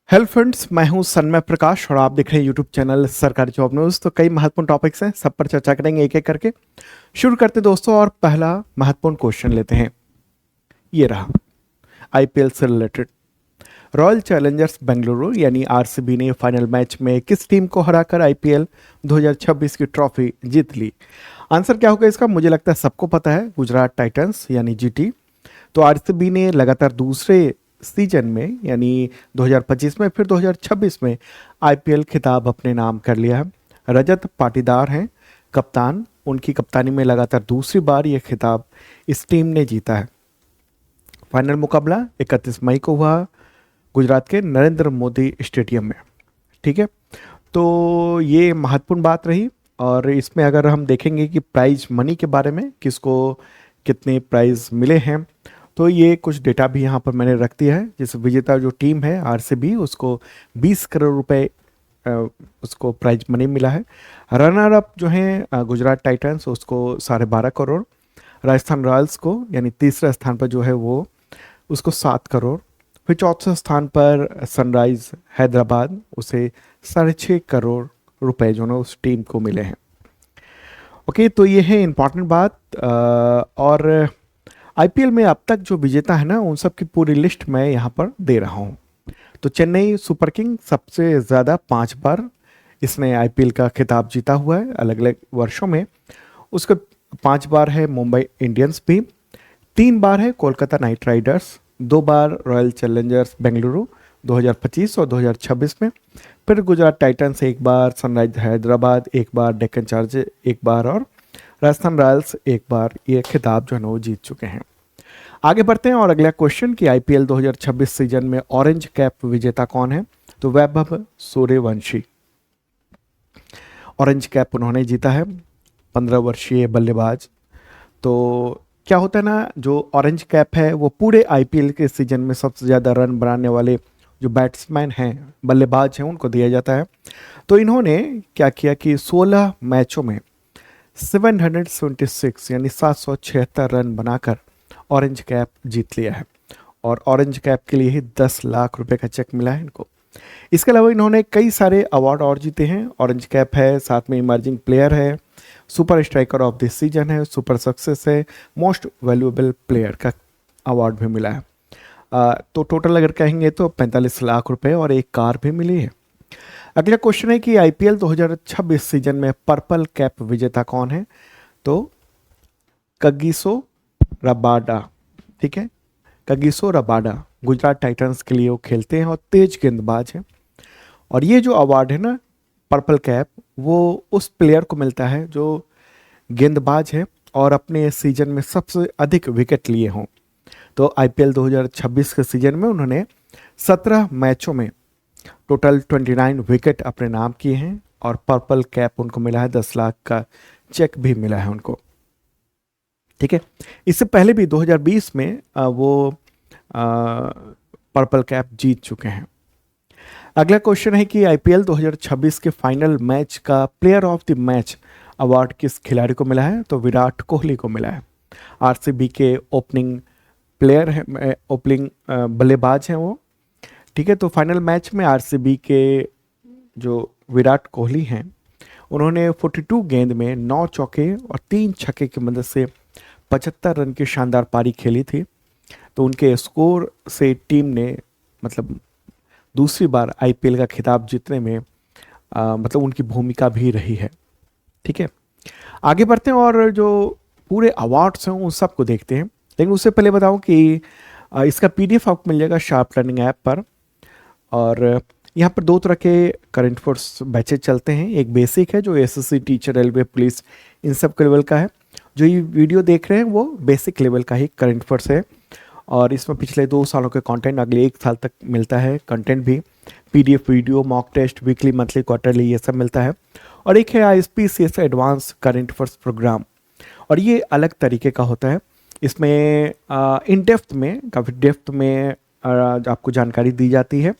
Hello friends, मैं हूं सन्मय प्रकाश और आप देख रहे हैं यूट्यूब चैनल सरकारी जॉब न्यूज़। तो कई महत्वपूर्ण टॉपिक्स हैं, सब पर चर्चा करेंगे एक एक करके। शुरू करते हैं दोस्तों, और पहला महत्वपूर्ण क्वेश्चन लेते हैं। ये रहा आईपीएल से रिलेटेड। रॉयल चैलेंजर्स बेंगलुरु यानी आरसीबी ने फाइनल मैच में किस टीम को हराकर आईपीएल 2026 की ट्रॉफी जीत ली? आंसर क्या होगा इसका? मुझे लगता है सबको पता है, गुजरात टाइटंस यानी जीटी। तो आरसीबी ने लगातार दूसरे सीजन में यानी 2025 में फिर 2026 में आईपीएल खिताब अपने नाम कर लिया है। रजत पाटीदार हैं कप्तान, उनकी कप्तानी में लगातार दूसरी बार यह खिताब इस टीम ने जीता है। फाइनल मुकाबला 31 मई को हुआ गुजरात के नरेंद्र मोदी स्टेडियम में। ठीक है, तो ये महत्वपूर्ण बात रही। और इसमें अगर हम देखेंगे कि प्राइज मनी के बारे में, किसको कितने प्राइज मिले हैं, तो ये कुछ डेटा भी यहाँ पर मैंने रख दिया है। जैसे विजेता जो टीम है आरसीबी, उसको 20 करोड़ रुपए उसको प्राइज मनी मिला है। रनर अप जो है गुजरात टाइटंस, उसको 12.5 करोड़। राजस्थान रॉयल्स को यानी तीसरे स्थान पर जो है वो, उसको 7 करोड़। फिर चौथे स्थान पर सनराइज हैदराबाद, उसे 6.5 करोड़ रुपए जो ना उस टीम को मिले हैं। ओके, तो ये है इम्पॉर्टेंट बात। और आईपीएल में अब तक जो विजेता है ना, उन सब की पूरी लिस्ट मैं यहाँ पर दे रहा हूँ। तो चेन्नई सुपर किंग सबसे ज़्यादा 5 बार इसने आईपीएल का खिताब जीता हुआ है अलग अलग वर्षों में। उसके 5 बार है मुंबई इंडियंस भी, 3 बार है कोलकाता नाइट राइडर्स, 2 बार रॉयल चैलेंजर्स बेंगलुरु 2025 और 2026 में, फिर गुजरात टाइटंस 1 बार, सनराइज हैदराबाद 1 बार, डेक्कन चार्जर्स 1 बार और राजस्थान रॉयल्स 1 बार ये खिताब जो है ना वो जीत चुके हैं। आगे बढ़ते हैं और अगला क्वेश्चन कि आईपीएल 2026 सीजन में ऑरेंज कैप विजेता कौन है? तो वैभव सूर्यवंशी ऑरेंज कैप उन्होंने जीता है, 15 वर्षीय बल्लेबाज। तो क्या होता है ना, जो ऑरेंज कैप है वो पूरे आईपीएल के सीजन में सबसे ज़्यादा रन बनाने वाले जो बैट्समैन हैं, बल्लेबाज हैं, उनको दिया जाता है। तो इन्होंने क्या किया कि 16 मैचों में 776 यानी 776 रन बनाकर ऑरेंज कैप जीत लिया है। और ऑरेंज कैप के लिए ही 10 लाख रुपए का चेक मिला है इनको। इसके अलावा इन्होंने कई सारे अवार्ड और जीते हैं। ऑरेंज कैप है, साथ में इमर्जिंग प्लेयर है, super striker of this season है, सुपर सक्सेस है, मोस्ट वैल्यूएबल प्लेयर का अवार्ड भी मिला है। तो टोटल अगर कहेंगे तो 45 लाख रुपए और एक कार भी मिली है। अगला क्वेश्चन है कि आईपीएल 2026 सीजन में पर्पल कैप विजेता कौन है? तो कगिसो रबाडा। ठीक है, कगिसो रबाडा गुजरात टाइटंस के लिए वो खेलते हैं और तेज गेंदबाज हैं। और ये जो अवार्ड है ना, पर्पल कैप, वो उस प्लेयर को मिलता है जो गेंदबाज है और अपने सीजन में सबसे अधिक विकेट लिए हों। तो आईपीएल 2026 के सीजन में उन्होंने 17 मैचों में टोटल 29 विकेट अपने नाम किए हैं और पर्पल कैप उनको मिला है, 10 लाख का चेक भी मिला है उनको। ठीक है, इससे पहले भी 2020 में वो पर्पल कैप जीत चुके हैं। अगला क्वेश्चन है कि आईपीएल 2026 के फाइनल मैच का player of the match award किस खिलाड़ी को मिला है? तो विराट कोहली को मिला है। आरसीबी के ओपनिंग प्लेयर हैं, ओपनिंग बल्लेबाज हैं वो। ठीक है, तो फाइनल मैच में आरसीबी के जो विराट कोहली हैं, उन्होंने 42 गेंद में 9 चौके और 3 छक्के की मदद से 75 रन की शानदार पारी खेली थी। तो उनके स्कोर से टीम ने मतलब दूसरी बार आईपीएल का खिताब जीतने में मतलब उनकी भूमिका भी रही है। ठीक है, आगे बढ़ते हैं और जो पूरे अवार्ड्स हैं उन सबको देखते हैं। लेकिन उससे पहले बताऊं कि इसका पीडीएफ आपको मिल जाएगा शार्प लर्निंग ऐप पर। और यहाँ पर 2 तरह के करंट अफेयर्स बैचेज चलते हैं। एक बेसिक है जो एसएससी, टीचर, रेलवे, पुलिस, इन सब के लेवल का है। जो ये वीडियो देख रहे हैं वो बेसिक लेवल का ही करंट अफेयर्स है। और इसमें पिछले 2 सालों के कंटेंट अगले 1 साल तक मिलता है, कंटेंट भी, PDF, video, mock test, weekly, monthly, quarterly, ये सब मिलता है। और एक है ISPCS advance current affairs programme, और ये अलग तरीके का होता है। इसमें इन डेप्थ में, काफ़ी डेप्थ में आपको जानकारी दी जाती है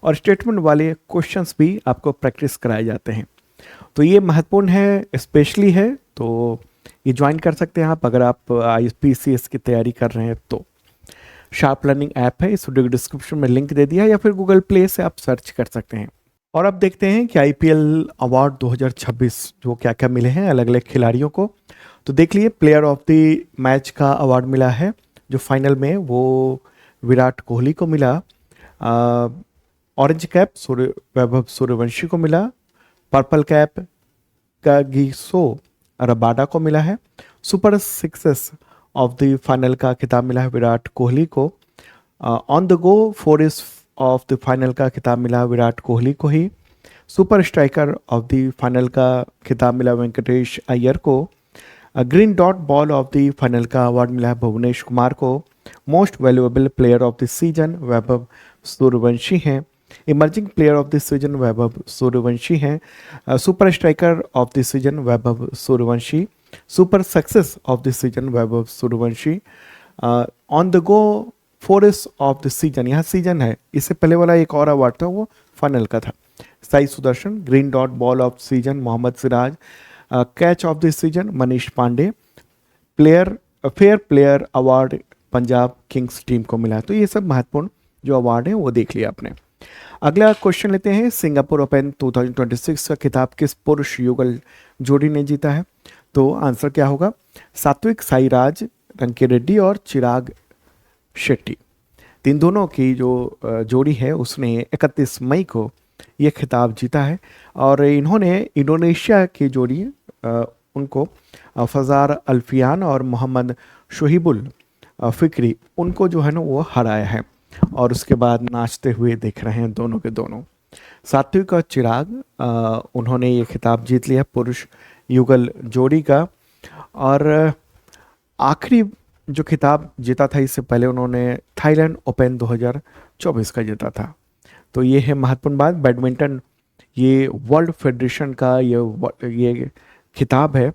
और स्टेटमेंट वाले क्वेश्चंस भी आपको प्रैक्टिस कराए जाते हैं। तो ये महत्वपूर्ण है, स्पेशली है, तो ये ज्वाइन कर सकते हैं आप अगर आप आईएसपीसीएस की तैयारी कर रहे हैं तो। शार्प लर्निंग ऐप है, इस वीडियो डिस्क्रिप्शन में लिंक दे दिया है, या फिर गूगल प्ले से आप सर्च कर सकते हैं। और अब देखते हैं कि आईपीएल अवार्ड 2026 जो क्या क्या मिले हैं अलग अलग खिलाड़ियों को। तो देख लिए, प्लेयर ऑफ द मैच का अवार्ड मिला है जो फाइनल में वो विराट कोहली को मिला। ऑरेंज कैप वैभव सूर्यवंशी को मिला। पर्पल कैप का गीसो रबाडा को मिला है। Super sixes of the final का खिताब मिला है विराट कोहली को। On the go fours of the final का खिताब मिला विराट कोहली को ही। Super striker of the final का खिताब मिला वेंकटेश अय्यर को। Green dot ball of the final का अवार्ड मिला है भुवनेश कुमार को। Most valuable player of the season Vaibhav Suryavanshi हैं। Emerging player of the season Vaibhav Suryavanshi हैं। Super striker of the season Vaibhav Suryavanshi. Super success of the season Vaibhav Suryavanshi. On the go fours of the season, यहाँ season है, इससे पहले वाला एक और अवार्ड था वो फाइनल का था, Sai Sudharsan. Green dot ball of season Mohammed Siraj. Catch of the season Manish Pandey. Fair player award Punjab Kings team को मिला। तो ये सब महत्वपूर्ण जो अवार्ड है वो देख लिया आपने। अगला क्वेश्चन लेते हैं, सिंगापुर ओपन 2026 का खिताब किस पुरुष युगल जोड़ी ने जीता है? तो आंसर क्या होगा? सात्विक साईराज रंकी रेड्डी और चिराग शेट्टी। तीन दोनों की जो जोड़ी है उसने 31 मई को ये खिताब जीता है। और इन्होंने इंडोनेशिया की जोड़ी उनको फजार अल्फियान और मोहम्मद शोहिबुल फिक्री उनको जो है ना वो हराया है। और उसके बाद नाचते हुए देख रहे हैं दोनों के दोनों। सात्विक और चिराग उन्होंने ये खिताब जीत लिया पुरुष युगल जोड़ी का। और आखिरी जो खिताब जीता था इससे पहले उन्होंने थाईलैंड ओपन 2024 का जीता था। तो ये है महत्वपूर्ण बात। बैडमिंटन ये वर्ल्ड फेडरेशन का ये खिताब है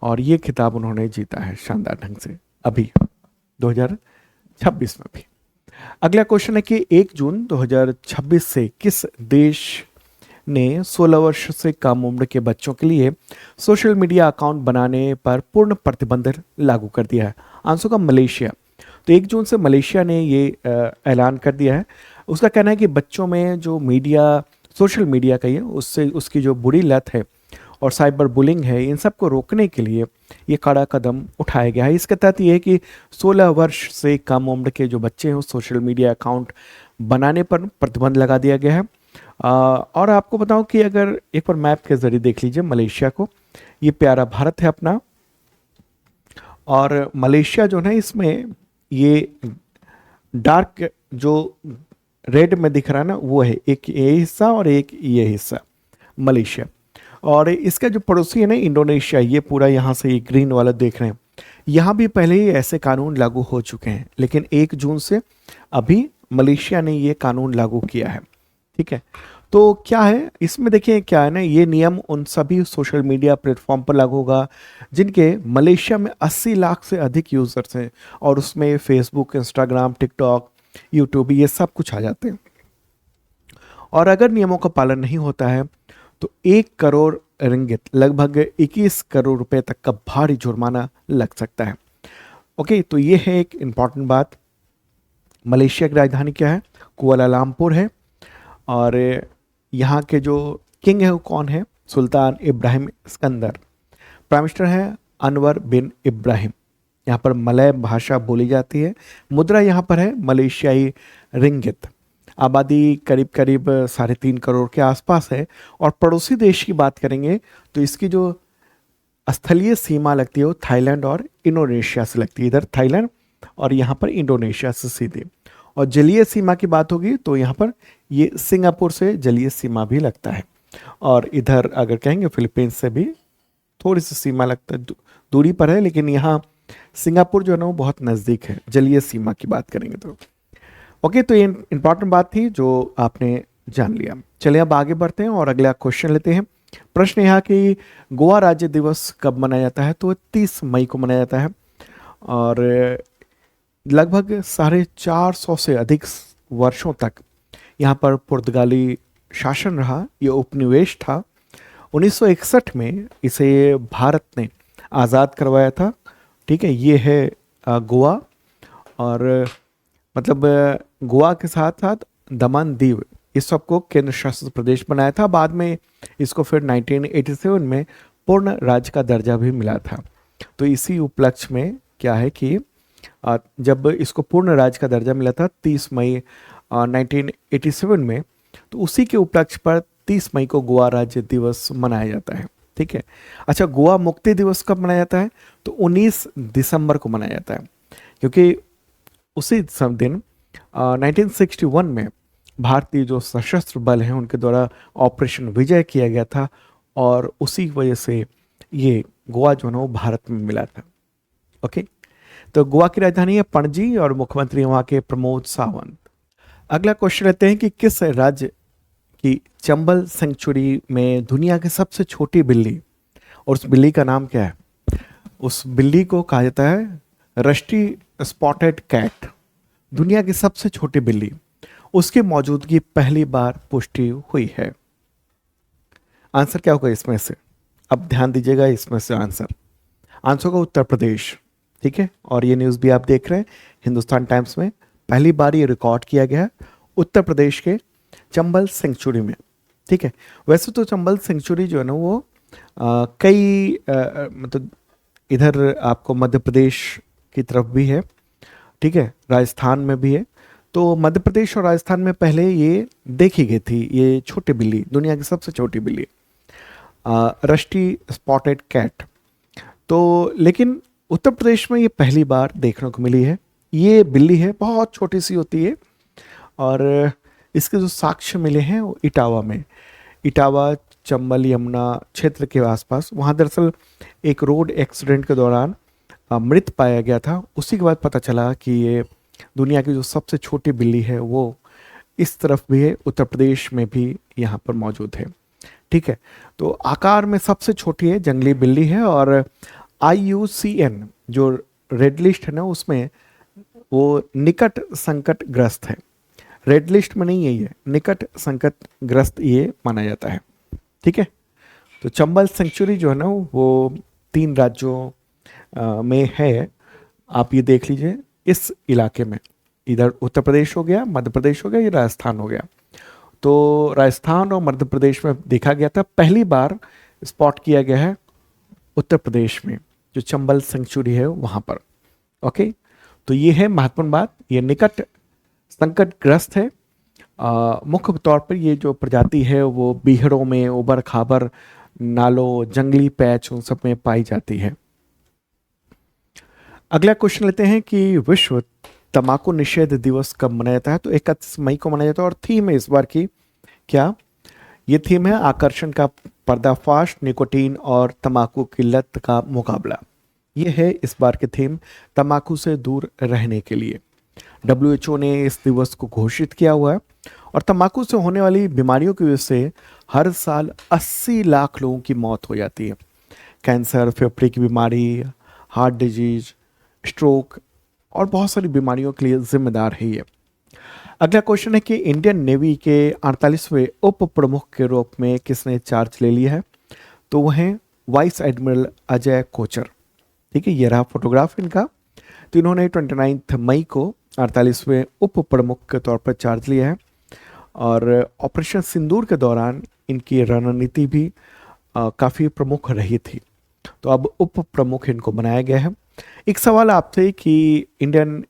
और ये खिताब उन्होंने जीता है शानदार ढंग से अभी 2026 में भी। अगला क्वेश्चन है कि 1 जून 2026 से किस देश ने 16 वर्ष से कम उम्र के बच्चों के लिए सोशल मीडिया अकाउंट बनाने पर पूर्ण प्रतिबंध लागू कर दिया है? आंसर का मलेशिया। तो 1 जून से मलेशिया ने ये ऐलान कर दिया है। उसका कहना है कि बच्चों में जो सोशल मीडिया का ही है उससे उसकी जो बुरी लत है और साइबर बुलिंग है, इन सब को रोकने के लिए ये कड़ा कदम उठाया गया है। इसके तहत ये है कि 16 वर्ष से कम उम्र के जो बच्चे हैं सोशल मीडिया अकाउंट बनाने पर प्रतिबंध लगा दिया गया है। और आपको बताऊं कि अगर एक बार मैप के जरिए देख लीजिए मलेशिया को, ये प्यारा भारत है अपना, और मलेशिया जो है इसमें ये डार्क जो रेड में दिख रहा है ना वो है एक ये हिस्सा और एक ये हिस्सा मलेशिया। और इसका जो पड़ोसी है ना इंडोनेशिया, ये पूरा यहाँ से ये ग्रीन वाला देख रहे हैं, यहाँ भी पहले ही ऐसे कानून लागू हो चुके हैं, लेकिन 1 जून से अभी मलेशिया ने ये कानून लागू किया है। ठीक है, तो क्या है इसमें देखिए, क्या है ना, ये नियम उन सभी सोशल मीडिया प्लेटफॉर्म पर लागू होगा जिनके मलेशिया में 80 लाख से अधिक यूजर्स हैं और उसमें फेसबुक, इंस्टाग्राम, टिकटॉक, यूट्यूब ये सब कुछ आ जाते हैं। और अगर नियमों का पालन नहीं होता है तो 1 करोड़ रिंगित लगभग 21 करोड़ रुपए तक का भारी जुर्माना लग सकता है। ओके, तो ये है एक इम्पॉर्टेंट बात। मलेशिया की राजधानी क्या है? कुआलालंपुर है। और यहाँ के जो किंग है वो कौन है? सुल्तान इब्राहिम सिकंदर। प्राइम मिनिस्टर है अनवर बिन इब्राहिम। यहाँ पर मलय भाषा बोली जाती है। मुद्रा यहाँ पर है मलेशियाई रिंगित। आबादी करीब करीब 3.5 करोड़ के आसपास है। और पड़ोसी देश की बात करेंगे तो इसकी जो स्थलीय सीमा लगती है वो थाईलैंड और इंडोनेशिया से लगती है। इधर थाईलैंड और यहाँ पर इंडोनेशिया से सीधे। और जलीय सीमा की बात होगी तो यहाँ पर ये सिंगापुर से जलीय सीमा भी लगता है। और इधर अगर कहेंगे फिलीपींस से भी थोड़ी सी सीमा लगता है, दूरी पर है, लेकिन यहाँ सिंगापुर जो है ना वो बहुत नज़दीक है जलीय सीमा की बात करेंगे तो। ओके, तो ये इंपॉर्टेंट बात थी जो आपने जान लिया। चलिए अब आगे बढ़ते हैं और अगला क्वेश्चन लेते हैं। प्रश्न यहाँ कि गोवा राज्य दिवस कब मनाया जाता है? तो 30 मई को मनाया जाता है। और लगभग 450 से अधिक वर्षों तक यहाँ पर पुर्तगाली शासन रहा। ये उपनिवेश था। 1961 में इसे भारत ने आज़ाद करवाया था। ठीक है, ये है गोवा। और मतलब गोवा के साथ साथ दमन दीव इस सबको केंद्र शासित प्रदेश बनाया था। बाद में इसको फिर 1987 में पूर्ण राज्य का दर्जा भी मिला था। तो इसी उपलक्ष्य में क्या है कि जब इसको पूर्ण राज्य का दर्जा मिला था 30 मई 1987 में, तो उसी के उपलक्ष्य पर 30 मई को गोवा राज्य दिवस मनाया जाता है। ठीक है। अच्छा, गोवा मुक्ति दिवस कब मनाया जाता है? तो 19 दिसंबर को मनाया जाता है, क्योंकि उसी दिन 1961 में भारतीय जो सशस्त्र बल हैं उनके द्वारा ऑपरेशन विजय किया गया था, और उसी वजह से ये गोवा जो है ना वो भारत में मिला था। ओके, तो गोवा की राजधानी है पणजी और मुख्यमंत्री हैं वहाँ के प्रमोद सावंत। अगला क्वेश्चन लेते हैं कि किस राज्य की चंबल सेंचुरी में दुनिया की सबसे छोटी बिल्ली, और उस बिल्ली का नाम क्या है? उस बिल्ली को कहा जाता है रस्टी स्पॉटेड कैट, दुनिया की सबसे छोटी बिल्ली। उसकी मौजूदगी पहली बार पुष्टि हुई है। आंसर क्या होगा इसमें से? अब ध्यान दीजिएगा, इसमें से आंसर होगा उत्तर प्रदेश। ठीक है, और ये न्यूज़ भी आप देख रहे हैं हिंदुस्तान टाइम्स में, पहली बार ये रिकॉर्ड किया गया है उत्तर प्रदेश के चंबल सेंचुरी में। ठीक है, वैसे तो चंबल सेंचुरी जो है ना वो कई मतलब इधर आपको मध्य प्रदेश की तरफ भी है। ठीक है, राजस्थान में भी है। तो मध्य प्रदेश और राजस्थान में पहले ये देखी गई थी, ये छोटी बिल्ली, दुनिया की सबसे छोटी बिल्ली रस्टी स्पॉटेड कैट। तो लेकिन उत्तर प्रदेश में ये पहली बार देखने को मिली है। ये बिल्ली है, बहुत छोटी सी होती है, और इसके जो साक्ष्य मिले हैं वो इटावा में, इटावा चंबल यमुना क्षेत्र के आसपास, वहाँ दरअसल एक रोड एक्सीडेंट के दौरान मृत पाया गया था। उसी के बाद पता चला कि ये दुनिया की जो सबसे छोटी बिल्ली है वो इस तरफ भी है, उत्तर प्रदेश में भी यहाँ पर मौजूद है। ठीक है, तो आकार में सबसे छोटी है, जंगली बिल्ली है, और IUCN जो रेड लिस्ट है ना उसमें वो निकट संकट ग्रस्त है। रेड लिस्ट में नहीं है, ये निकट संकट ग्रस्त ये माना जाता है। ठीक है, तो चंबल सेंचुरी जो है ना वो 3 राज्यों में है। आप ये देख लीजिए, इस इलाके में इधर उत्तर प्रदेश हो गया, मध्य प्रदेश हो गया, ये राजस्थान हो गया। तो राजस्थान और मध्य प्रदेश में देखा गया था, पहली बार स्पॉट किया गया है उत्तर प्रदेश में, जो चंबल सेंचुरी है वहाँ पर। ओके, तो ये है महत्वपूर्ण बात, ये निकट संकटग्रस्त है। मुख्य तौर पर ये जो प्रजाति है वो बीहड़ों में, उबड़ खाबड़ नालों, जंगली पैच उन सब में पाई जाती है। अगला क्वेश्चन लेते हैं कि विश्व तंबाकू निषेध दिवस कब मनाया जाता है? तो 31 मई को मनाया जाता है, और थीम है इस बार की क्या? ये थीम है आकर्षण का पर्दाफाश, निकोटीन और तंबाकू की लत का मुकाबला। ये है इस बार की थीम, तंबाकू से दूर रहने के लिए। WHO ने इस दिवस को घोषित किया हुआ है, और तंबाकू से होने वाली बीमारियों की वजह से हर साल 80 लाख लोगों की मौत हो जाती है। कैंसर, फेफड़े की बीमारी, हार्ट डिजीज, स्ट्रोक और बहुत सारी बीमारियों के लिए जिम्मेदार है ये। अगला क्वेश्चन है कि इंडियन नेवी के 48वें उप प्रमुख के रूप में किसने चार्ज ले लिया है? तो वह हैं वाइस एडमिरल अजय कोचर। ठीक है, ये रहा फोटोग्राफ इनका। तो इन्होंने 29 मई को 48वें उप प्रमुख के तौर पर चार्ज लिया है, और ऑपरेशन सिंदूर के दौरान इनकी रणनीति भी काफ़ी प्रमुख रही थी। तो अब उप प्रमुख इनको बनाया गया है। एक सवाल आपसे कि इंडियन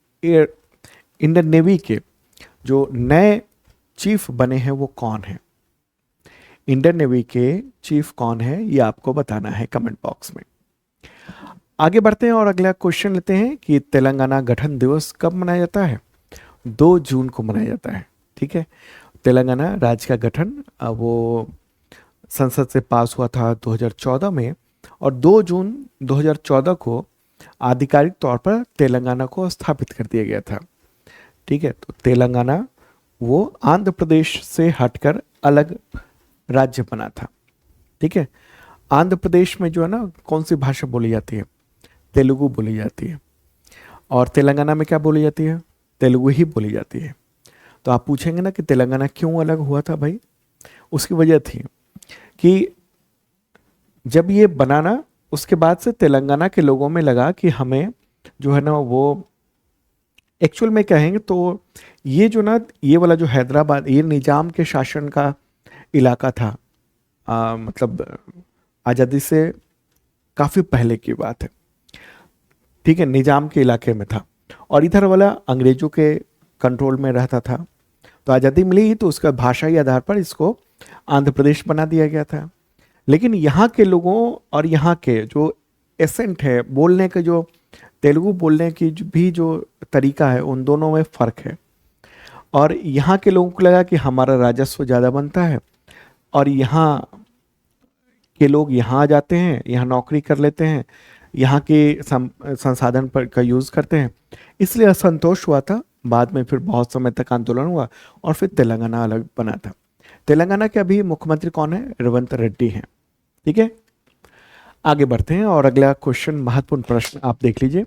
नेवी के जो नए चीफ बने हैं वो कौन है? इंडियन नेवी के चीफ कौन है ये आपको बताना है कमेंट बॉक्स में। आगे बढ़ते हैं और अगला क्वेश्चन लेते हैं कि तेलंगाना गठन दिवस कब मनाया जाता है? 2 जून को मनाया जाता है। ठीक है, तेलंगाना राज्य का गठन वो संसद से पास हुआ था 2014 में, और 2 जून 2014 को आधिकारिक तौर पर तेलंगाना को स्थापित कर दिया गया था। ठीक है, तो तेलंगाना वो आंध्र प्रदेश से हटकर अलग राज्य बना था। ठीक है, आंध्र प्रदेश में जो है ना कौन सी भाषा बोली जाती है? तेलुगु बोली जाती है, और तेलंगाना में क्या बोली जाती है? तेलुगु ही बोली जाती है। तो आप पूछेंगे ना कि तेलंगाना क्यों अलग हुआ था भाई? उसकी वजह थी कि जब ये बनाना, उसके बाद से तेलंगाना के लोगों में लगा कि हमें जो है ना वो एक्चुअल में कहेंगे तो ये जो ना, ये वाला जो हैदराबाद, ये निजाम के शासन का इलाका था। मतलब आज़ादी से काफ़ी पहले की बात है, ठीक है, निजाम के इलाके में था, और इधर वाला अंग्रेजों के कंट्रोल में रहता था। तो आज़ादी मिली तो उसका भाषाई आधार पर इसको आंध्र प्रदेश बना दिया गया था। लेकिन यहाँ के लोगों और यहाँ के जो एसेंट है, बोलने के जो तेलुगु बोलने की भी जो तरीका है, उन दोनों में फ़र्क है। और यहाँ के लोगों को लगा कि हमारा राजस्व ज़्यादा बनता है, और यहाँ के लोग यहाँ आ जाते हैं, यहाँ नौकरी कर लेते हैं, यहाँ के संसाधन पर का यूज़ करते हैं, इसलिए असंतोष हुआ था। बाद में फिर बहुत समय तक आंदोलन हुआ और फिर तेलंगाना अलग बना था। तेलंगाना के अभी मुख्यमंत्री कौन है? रेवंत रेड्डी हैं। ठीक है, आगे बढ़ते हैं और अगला क्वेश्चन, महत्वपूर्ण प्रश्न आप देख लीजिए।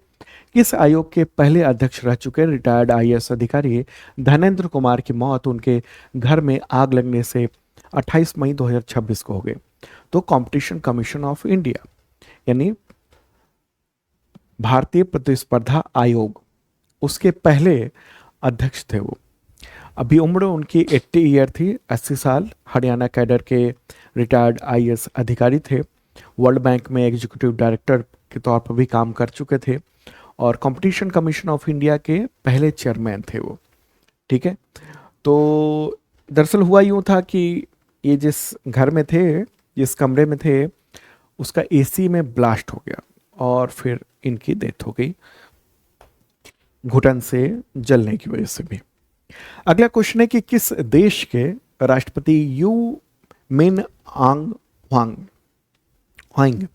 किस आयोग के पहले अध्यक्ष रह चुके रिटायर्ड आईएएस अधिकारी धनेंद्र कुमार की मौत उनके घर में आग लगने से 28 मई 2026 को हो गई? तो कंपटीशन कमीशन ऑफ इंडिया, यानी भारतीय प्रतिस्पर्धा आयोग, उसके पहले अध्यक्ष थे वो। अभी उम्र उनकी 80 ईयर थी, 80 साल। हरियाणा कैडर के रिटायर्ड आईएएस अधिकारी थे। वर्ल्ड बैंक में एग्जीक्यूटिव डायरेक्टर के तौर पर भी काम कर चुके थे, और कंपटीशन कमीशन ऑफ इंडिया के पहले चेयरमैन थे वो। ठीक है, तो दरअसल हुआ यूँ था कि ये जिस घर में थे, जिस कमरे में थे, उसका एसी में ब्लास्ट हो गया और फिर इनकी डेथ हो गई, घुटन से जलने की वजह से भी। अगला क्वेश्चन है कि किस देश के राष्ट्रपति यू मिन आंग ह्वांग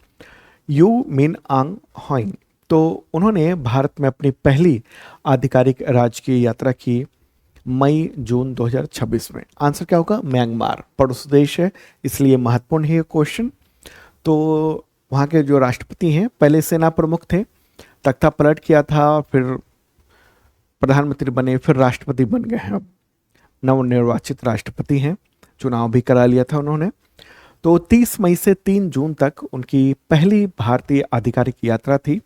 यू मिन आंग ह्वांग, तो उन्होंने भारत में अपनी पहली आधिकारिक राजकीय यात्रा की मई जून 2026 में। आंसर क्या होगा? म्यांमार, पड़ोसी देश है, इसलिए महत्वपूर्ण है ये क्वेश्चन। तो वहाँ के जो राष्ट्रपति हैं, पहले सेना प्रमुख थे, तख्ता पलट किया था, फिर प्रधानमंत्री बने, फिर राष्ट्रपति बन गए हैं। अब नवनिर्वाचित राष्ट्रपति हैं, चुनाव भी करा लिया था उन्होंने। तो 30 मई से 3 जून तक उनकी पहली भारतीय आधिकारिक यात्रा थी,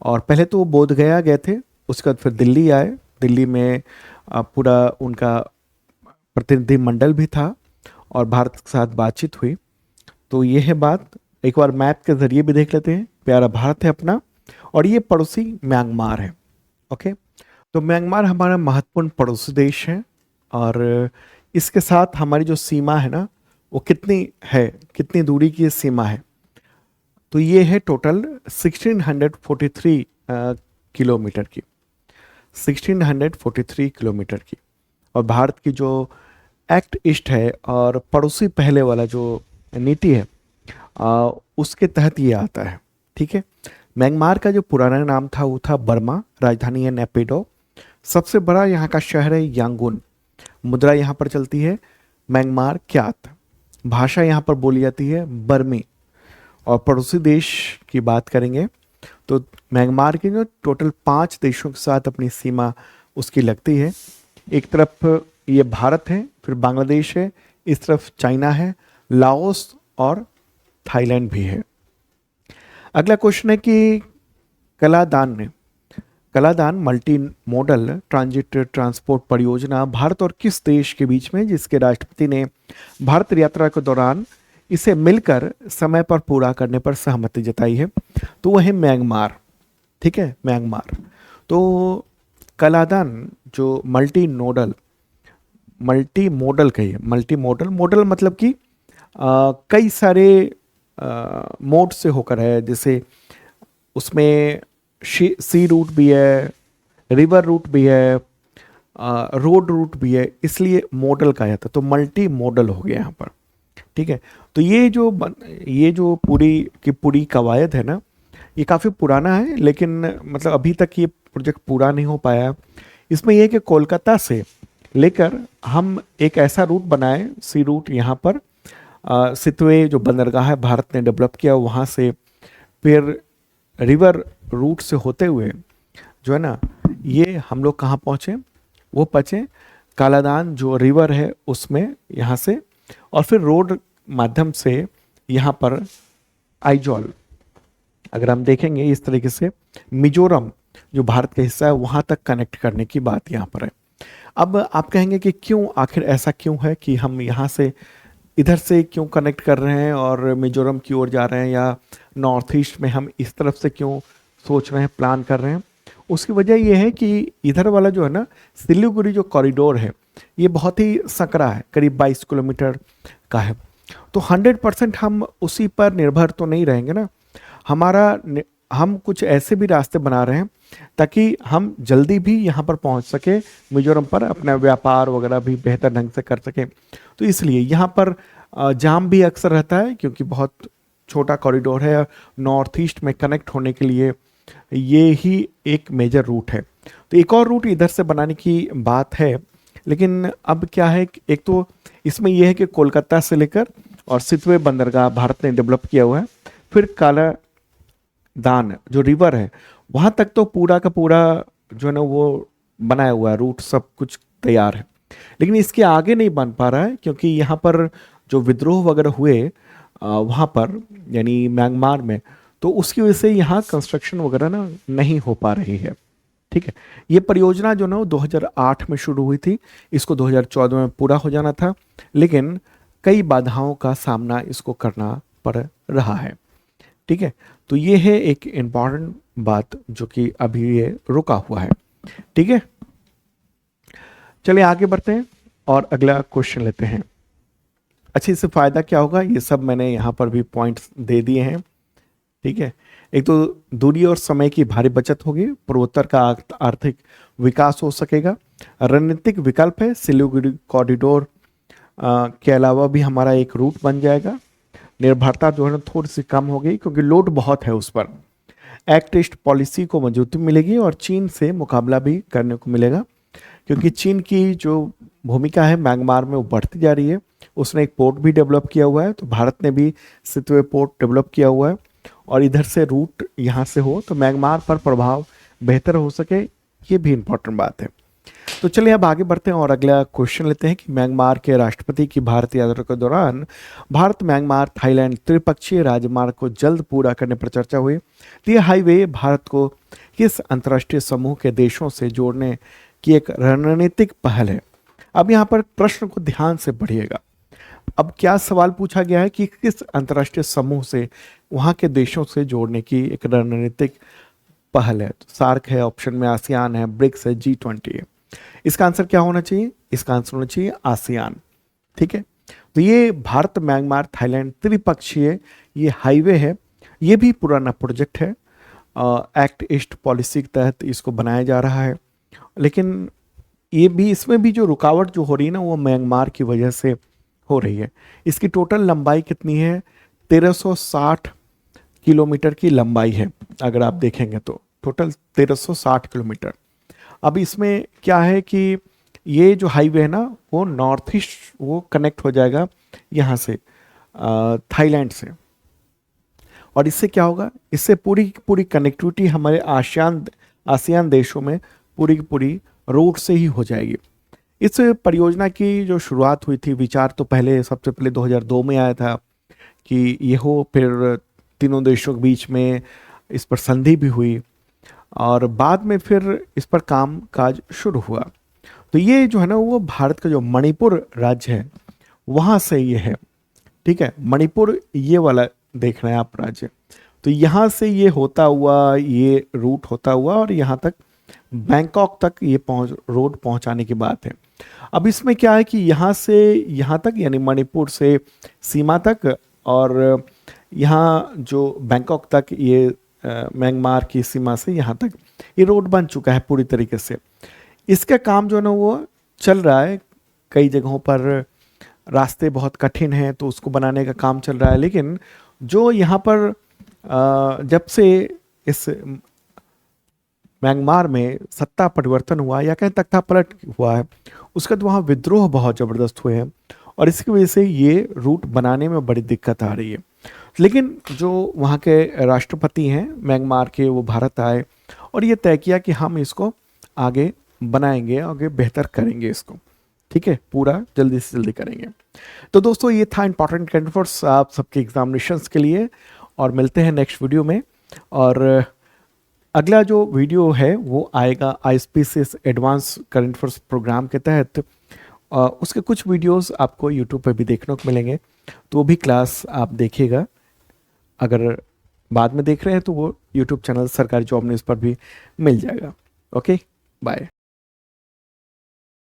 और पहले तो वो बोध गया गए थे, उसके बाद फिर दिल्ली आए। दिल्ली में पूरा उनका प्रतिनिधि मंडल भी था और भारत के साथ बातचीत हुई। तो ये है बात, एक बार मैप के जरिए भी देख लेते हैं। प्यारा भारत है अपना, और ये पड़ोसी म्यांमार है। ओके, तो म्यांमार हमारा महत्वपूर्ण पड़ोसी देश है, और इसके साथ हमारी जो सीमा है ना, वो कितनी है, कितनी दूरी की ये सीमा है? तो ये है टोटल 1643 किलोमीटर की, 1643 किलोमीटर की। और भारत की जो एक्ट ईस्ट है और पड़ोसी पहले वाला जो नीति है, उसके तहत ये आता है। ठीक है, म्यांमार का जो पुराना नाम था वो था बर्मा, राजधानी है नेपिडो, सबसे बड़ा यहाँ का शहर है यांगून, मुद्रा यहाँ पर चलती है म्यांमार क्यात, भाषा यहाँ पर बोली जाती है बर्मी। और पड़ोसी देश की बात करेंगे तो म्यांमार के जो टोटल 5 देशों के साथ अपनी सीमा उसकी लगती है। एक तरफ ये भारत है, फिर बांग्लादेश है, इस तरफ चाइना है, लाओस और थाईलैंड भी है। अगला क्वेश्चन है कि Kaladan multi modal transit transport परियोजना भारत और किस देश के बीच में, जिसके राष्ट्रपति ने भारत यात्रा के दौरान इसे मिलकर समय पर पूरा करने पर सहमति जताई है? तो वह है म्यांमार। ठीक है, म्यांमार। तो कलादान जो मल्टी मोडल कहिए, मल्टी मोडल मतलब कि कई सारे मोड से होकर है, जैसे उसमें सी रूट भी है, रिवर रूट भी है, रोड रूट भी है, इसलिए मॉडल कहा जाता है। तो मल्टी मॉडल हो गया यहाँ पर। ठीक है, तो ये जो पूरी की पूरी कवायद है ना, ये काफ़ी पुराना है, लेकिन मतलब अभी तक ये प्रोजेक्ट पूरा नहीं हो पाया। इसमें यह है कि कोलकाता से लेकर हम एक ऐसा रूट बनाए, सी रूट, यहाँ पर सितवे जो बंदरगाह है भारत ने डेवलप किया, वहाँ से फिर रिवर रूट से होते हुए जो है ना, ये हम लोग कहाँ पहुँचे? वो पहुँचे कालादान जो रिवर है उसमें, यहाँ से, और फिर रोड माध्यम से यहाँ पर आइजॉल, अगर हम देखेंगे इस तरीके से मिजोरम, जो भारत का हिस्सा है वहाँ तक कनेक्ट करने की बात यहाँ पर है। अब आप कहेंगे कि क्यों, आखिर ऐसा क्यों है कि हम यहाँ से इधर से क्यों कनेक्ट कर रहे हैं और मिजोरम की ओर जा रहे हैं, या नॉर्थ ईस्ट में हम इस तरफ से क्यों सोच रहे हैं, प्लान कर रहे हैं। उसकी वजह यह है कि इधर वाला जो है ना सिलीगुड़ी जो कॉरिडोर है ये बहुत ही सकरा है, करीब 22 किलोमीटर का है। तो 100% हम उसी पर निर्भर तो नहीं रहेंगे ना। हम कुछ ऐसे भी रास्ते बना रहे हैं ताकि हम जल्दी भी यहाँ पर पहुँच सके, मिजोरम पर अपना व्यापार वगैरह भी बेहतर ढंग से कर सकें। तो इसलिए यहाँ पर जाम भी अक्सर रहता है क्योंकि बहुत छोटा कॉरिडोर है। नॉर्थ ईस्ट में कनेक्ट होने के लिए ये ही एक मेजर रूट है। तो एक और रूट इधर से बनाने की बात है, लेकिन अब क्या है, एक तो इसमें यह है कि कोलकाता से लेकर और सितवे बंदरगाह भारत ने डेवलप किया हुआ है, फिर काला दान जो रिवर है वहाँ तक तो पूरा का पूरा जो है ना वो बनाया हुआ है, रूट सब कुछ तैयार है। लेकिन इसके आगे नहीं बन पा रहा है क्योंकि यहाँ पर जो विद्रोह वगैरह हुए वहाँ पर यानी म्यांमार में, तो उसकी वजह से यहाँ कंस्ट्रक्शन वगैरह ना नहीं हो पा रही है। ठीक है, ये परियोजना जो ना वो 2008 में शुरू हुई थी, इसको 2014 में पूरा हो जाना था, लेकिन कई बाधाओं का सामना इसको करना पड़ रहा है। ठीक है, तो ये है एक इम्पॉर्टेंट बात जो कि अभी ये रुका हुआ है। ठीक है, चलिए आगे बढ़ते हैं और अगला क्वेश्चन लेते हैं। अच्छा, इससे फायदा क्या होगा, ये सब मैंने यहाँ पर भी पॉइंट्स दे दिए हैं। ठीक है, एक तो दूरी और समय की भारी बचत होगी, पूर्वोत्तर का आर्थिक विकास हो सकेगा, रणनीतिक विकल्प है, सिलीगुड़ी कॉरिडोर के अलावा भी हमारा एक रूट बन जाएगा, निर्भरता जो है ना थोड़ी सी कम हो गई क्योंकि लोड बहुत है उस पर, एक्ट ईस्ट पॉलिसी को मजबूती मिलेगी और चीन से मुकाबला भी करने को मिलेगा क्योंकि चीन की जो भूमिका है म्यांमार में वो बढ़ती जा रही है। उसने एक पोर्ट भी डेवलप किया हुआ है, तो भारत ने भी सितवे पोर्ट डेवलप किया हुआ है और इधर से रूट यहाँ से हो तो म्यांमार पर प्रभाव बेहतर हो सके, ये भी इम्पोर्टेंट बात है। तो चलिए अब आगे बढ़ते हैं और अगला क्वेश्चन लेते हैं कि म्यांमार के राष्ट्रपति की भारत यात्रा के दौरान भारत म्यांमार थाईलैंड त्रिपक्षीय राजमार्ग को जल्द पूरा करने पर चर्चा हुई। तो ये हाईवे भारत को किस अंतर्राष्ट्रीय समूह के देशों से जोड़ने की एक रणनीतिक पहल है। अब यहाँ पर प्रश्न को ध्यान से पढ़िएगा। अब क्या सवाल पूछा गया है कि किस अंतर्राष्ट्रीय समूह से वहाँ के देशों से जोड़ने की एक रणनीतिक पहल है। तो सार्क है ऑप्शन में, आसियान है, ब्रिक्स है, G20 है। इसका आंसर क्या होना चाहिए, इसका आंसर होना चाहिए आसियान। ठीक है, तो ये भारत म्यांमार थाईलैंड त्रिपक्षीय ये हाईवे है, ये भी पुराना प्रोजेक्ट है, एक्ट ईस्ट पॉलिसी के तहत इसको बनाया जा रहा है, लेकिन ये भी इसमें भी जो रुकावट जो हो रही है ना वो म्यांमार की वजह से हो रही है। इसकी टोटल लंबाई कितनी है, 1360 किलोमीटर की लंबाई है। अगर आप देखेंगे तो टोटल 1360 किलोमीटर। अब इसमें क्या है कि ये जो हाईवे है ना वो नॉर्थ ईस्ट वो कनेक्ट हो जाएगा यहाँ से थाईलैंड से, और इससे क्या होगा, इससे पूरी पूरी कनेक्टिविटी हमारे आसियान देशों में पूरी की पूरी रोड से ही हो जाएगी। इस परियोजना की जो शुरुआत हुई थी, विचार तो सबसे पहले 2002 में आया था कि ये हो, फिर तीनों देशों के बीच में इस पर संधि भी हुई और बाद में फिर इस पर काम काज शुरू हुआ। तो ये जो है ना वो भारत का जो मणिपुर राज्य है वहाँ से ये है। ठीक है, मणिपुर ये वाला देख रहे हैं आप राज्य, तो यहाँ से ये होता हुआ ये रूट होता हुआ और यहाँ तक बैंकॉक तक ये रोड पहुँचाने की बात है। अब इसमें क्या है कि यहाँ से यहाँ तक यानी मणिपुर से सीमा तक और यहाँ जो बैंकॉक तक ये म्यांमार की सीमा से यहाँ तक ये रोड बन चुका है पूरी तरीके से। इसका काम जो है ना वो चल रहा है, कई जगहों पर रास्ते बहुत कठिन हैं तो उसको बनाने का काम चल रहा है, लेकिन जो यहाँ पर जब से इस म्यांमार में सत्ता परिवर्तन हुआ या कहीं तख्ता पलट हुआ है उसके बाद वहाँ विद्रोह बहुत ज़बरदस्त हुए हैं और इसकी वजह से ये रूट बनाने में बड़ी दिक्कत आ रही है। लेकिन जो वहाँ के राष्ट्रपति हैं म्यांमार के वो भारत आए और ये तय किया कि हम इसको आगे बनाएंगे, आगे बेहतर करेंगे इसको। ठीक है, पूरा जल्दी से जल्दी करेंगे। तो दोस्तों ये था इंपॉर्टेंट कंटेंट्स आप सबके एग्जामिनेशंस के लिए और मिलते हैं नेक्स्ट वीडियो में। और अगला जो वीडियो है वो आएगा आईएसपीसीएस एडवांस करंट अफेयर्स प्रोग्राम के तहत। उसके कुछ वीडियोस आपको यूट्यूब पे भी देखने को मिलेंगे, तो वो भी क्लास आप देखिएगा। अगर बाद में देख रहे हैं तो वो यूट्यूब चैनल सरकारी जॉब न्यूज़ पर भी मिल जाएगा। Okay, bye.